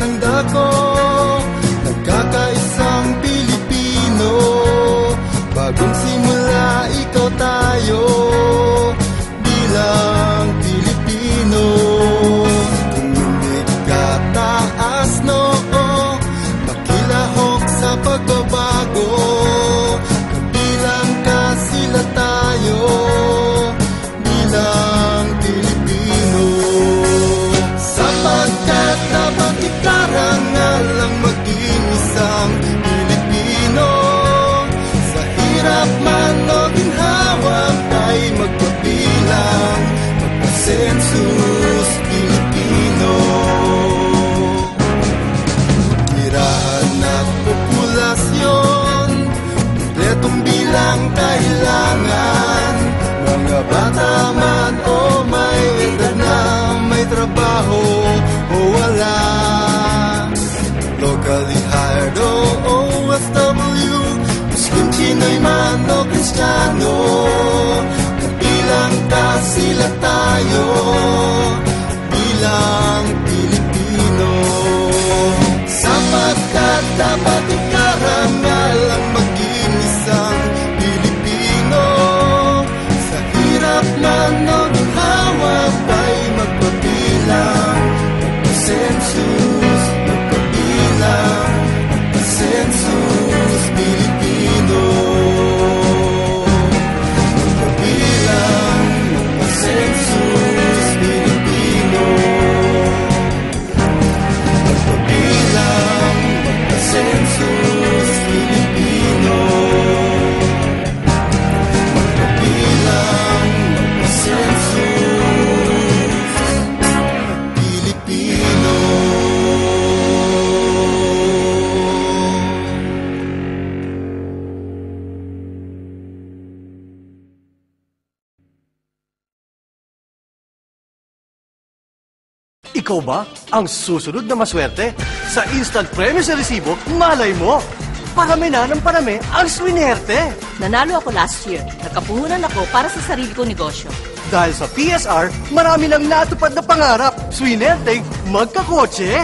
ng dako, nagkakaisang Pilipino. Bagong simula, ikaw tayo bilang Pilipino. Kung hindi ka taas noo, makilahok sa pagbabago. Kabilang ka sila tayo bilang Pilipino. Sapagkat dapat ikarangal ang maging isang Pilipino. Sa hirap man o ginhawa ay magpabilang, magpasensus Pilipino. Tirahan at populasyon, kompletong bilang kailangan. Mga bata man o may edad na, may trabaho o wala. Locally hired o OFW, Muslim, Pinoy man o Kristiyano, kabilang ka sila tayo bilang Pilipino. Sapagkat dapat ikarangal ang maging isang Pilipino. Sa hirap man o ginhawa ay magpabilang, magpasensus, magpabilang, magpasensus Pilipino. Magpabilang, magpasensus Pilipino. Magpabilang, magpasensus Pilipino. Magpabilang, magpasensus Pilipino. Ikaw ba ang susunod na maswerte? Sa instant premio sa resibo, malay mo! Parami na ng parami ang swinerte! Nanalo ako last year. Nagkapuhunan ako para sa sarili kong negosyo. Dahil sa PSR, marami nang natupad na pangarap. Swinerte, magkakotse!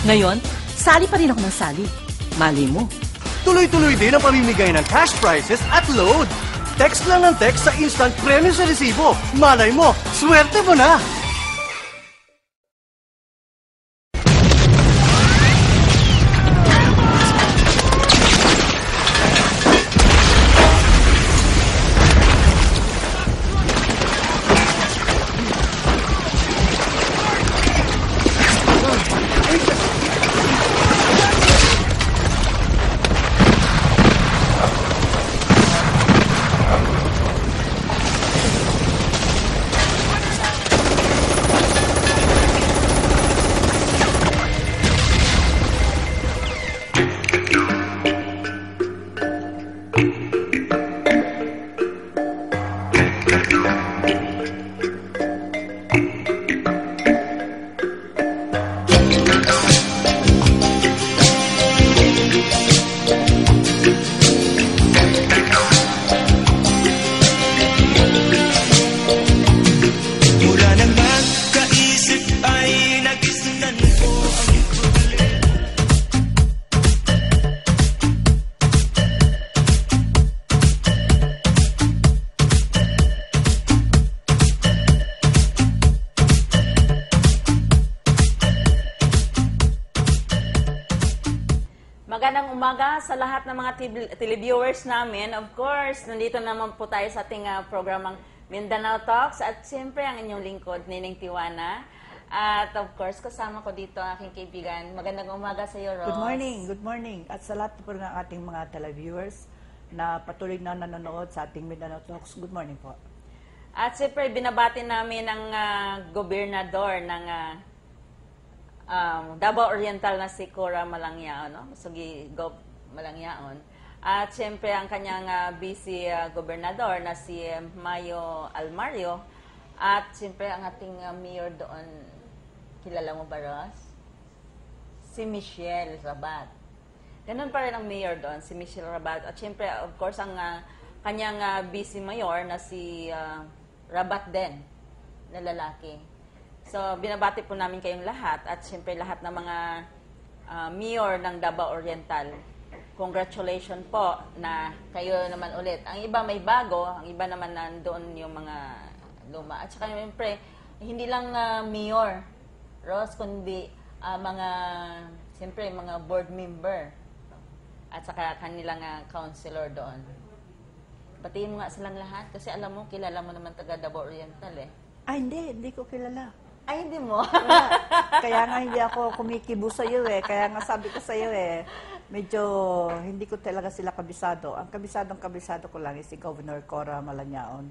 Ngayon, sali pa rin ako ng sali. Mali mo. Tuloy-tuloy din ang pamimigay ng cash prizes at load. Text lang ng text sa instant premio sa resibo. Malay mo, swerte mo na! Magandang umaga sa lahat ng mga televiewers namin. Of course, nandito naman po tayo sa ating programang Mindanao Talks. At siyempre, ang inyong lingkod, Nining Tiwana. At of course, kasama ko dito ang aking kaibigan. Magandang umaga sa iyo, Rose. Good morning, good morning. At sa lahat po ng ating mga televiewers na patuloy na nanonood sa ating Mindanao Talks, good morning po. At siyempre, binabati namin ang gobernador ng Davao Oriental na si Cora Malangyaon, no? Sugi Gob Malangyaon. At siyempre ang kanyang vice gobernador na si Mayo Almario. At siyempre ang ating mayor doon, kilala mo ba, Ross? Si Michelle Rabat. Ganun pa rin ang mayor doon, si Michelle Rabat. At siyempre, of course, ang kanyang vice mayor na si Rabat din, na lalaki. So, binabati po namin kayong lahat at siyempre lahat ng mga mayor ng Davao Oriental. Congratulations po na kayo naman ulit. Ang iba may bago, ang iba naman nandoon yung mga luma. At saka siyempre, hindi lang mayor, Ross, kundi siyempre mga board member at saka kanilang counselor doon. Batiin mo nga silang lahat kasi alam mo, kilala mo naman taga Davao Oriental eh. Ay, hindi ko kilala. Ay, hindi mo. Wala. Kaya nga hindi ako kumikibo sa iyo eh. Kaya nga sabi ko sa iyo eh, medyo hindi ko talaga sila kabisado. Ang kabisado ko lang is si Governor Cora Malanyaon.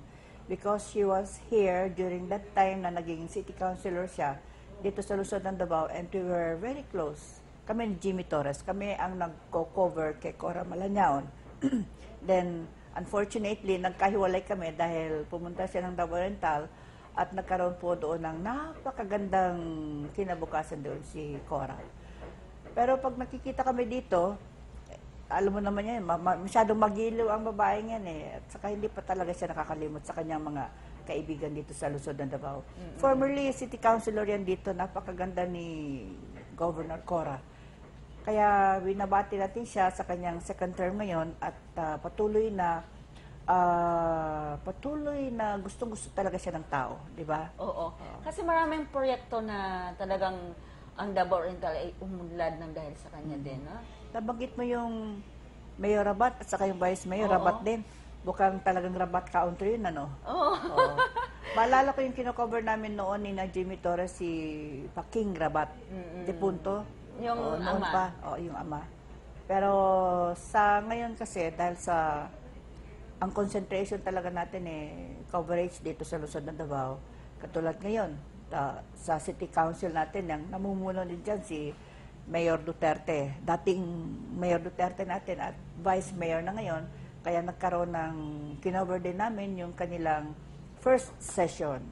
Because she was here during that time na naging city councilor siya dito sa Luzon ng Davao and we were very close. Kami ni Jimmy Torres, kami ang nagko-cover kay Cora Malanyaon. Then, unfortunately, nagkahiwalay kami dahil pumunta siya ng Davao Oriental at nagkaroon po doon ng napakagandang kinabukasan doon si Cora. Pero pag nakikita kami dito, alam mo naman yan, masyadong magiliw ang babaeng yan eh. At saka hindi pa talaga siya nakakalimot sa kanyang mga kaibigan dito sa Luzon ng Davao. Formerly, city councilor yan dito, napakaganda ni Governor Cora. Kaya binabati natin siya sa kanyang second term ngayon at patuloy na gustong-gusto talaga siya ng tao, di ba? Oo. Kasi maraming proyekto na talagang ang Davao Oriental ay umunlad ng dahil sa kanya din, no? Nabanggit mo yung Mayor Rabat at saka yung Vice Mayor Oo. Rabat din. Bukang talagang Rabat country yun, ano? Oo. Oo. Maalala ko yung kino-cover namin noon ni na Jimmy Torres, si Paking Rabat. De Punto. Yung noon ama. pa. Oo, yung ama. Pero sa ngayon kasi, dahil sa ang concentration talaga natin coverage dito sa Luzon ng Davao. Katulad ngayon, sa City Council natin, yung namumuno din dyan si Mayor Duterte. Dating Mayor Duterte natin at Vice Mayor na ngayon. Kaya nagkaroon ng kinover din namin yung kanilang first session.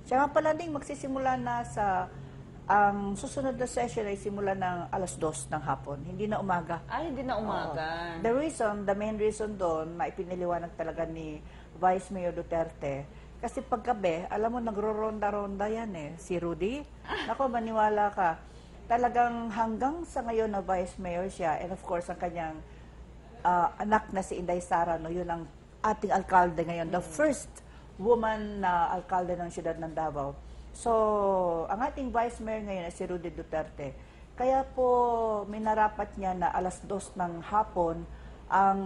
Siya nga pala din magsisimula na ang susunod na session ay simula ng 2:00 ng hapon, hindi na umaga. Ay, hindi na umaga. The main reason doon na ipiniliwanag talaga ni Vice Mayor Duterte, kasi paggabi, alam mo, nagro-ronda-ronda yan si Rudy. Nako, maniwala ka. Talagang hanggang sa ngayon na Vice Mayor siya, and of course, ang kanyang anak na si Inday Sara, no, yun ang ating alkalde ngayon, the first woman na alkalde ng siyudad ng Davao. So, ang ating Vice Mayor ngayon ay si Rudy Duterte. Kaya po, minarapat niya na 2:00 ng hapon ang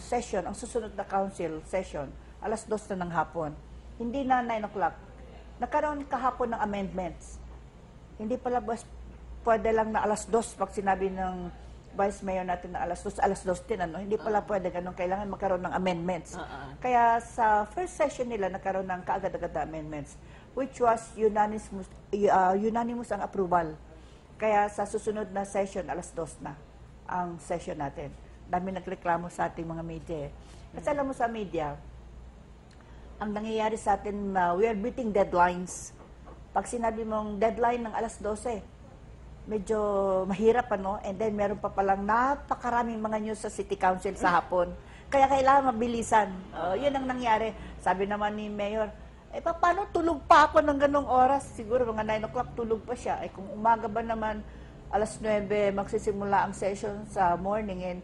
session, ang susunod na council session, 2:00 na ng hapon. Hindi na 9 o'clock. Nagkaroon kahapon ng amendments. Hindi pala pwede lang na 2:00 pag sinabi ng Vice Mayor natin na 2:00 din, ano? Hindi pala pwede ganun. Kailangan magkaroon ng amendments. Kaya sa first session nila, nagkaroon ng kaagad-agad na amendments, which was unanimous ang approval. Kaya sa susunod na session, 2:00 na ang session natin. Dami nagreklamo sa ating mga media. Kasi alam mo sa media, ang nangyayari sa atin, we are beating deadlines. Pag sinabi mong deadline ng 2:00, medyo mahirap, ano? And then meron pa palang napakaraming mga news sa City Council sa hapon. Kaya kailangan mabilisan. Yun ang nangyari. Sabi naman ni Mayor, paano tulog pa ako ng ganong oras? Siguro mga 9 o'clock tulog pa siya. Kung umaga ba naman, 9:00 magsisimula ang session sa morning, and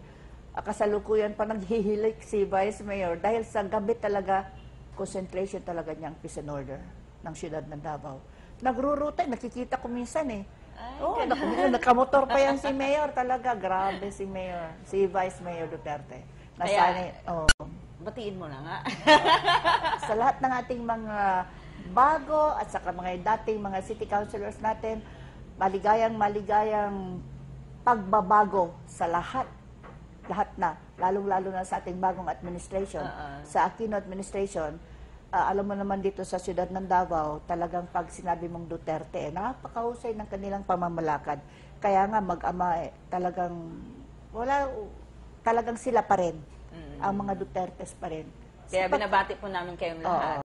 kasalukuyan pa naghihilik si Vice Mayor dahil sa gabi talaga, concentration talaga niyang peace and order ng siyudad ng Davao. Nagruruta, nakikita ko minsan nakamotor pa yan si Mayor talaga. Grabe si Mayor, si Vice Mayor Duterte. Batiin mo na nga. Sa lahat ng ating mga bago at saka mga dating mga city councilors natin, maligayang pagbabago sa lahat na, lalong-lalo na sa ating bagong administration, sa Aquino administration. Alam mo naman dito sa siyudad ng Davao, talagang pag sinabi mong Duterte, napakahusay ng kanilang pamamalakad. Kaya nga mag-ama, talagang sila pa rin, ang mga Dutertes pa rin. Kaya binabati po namin kayong lahat.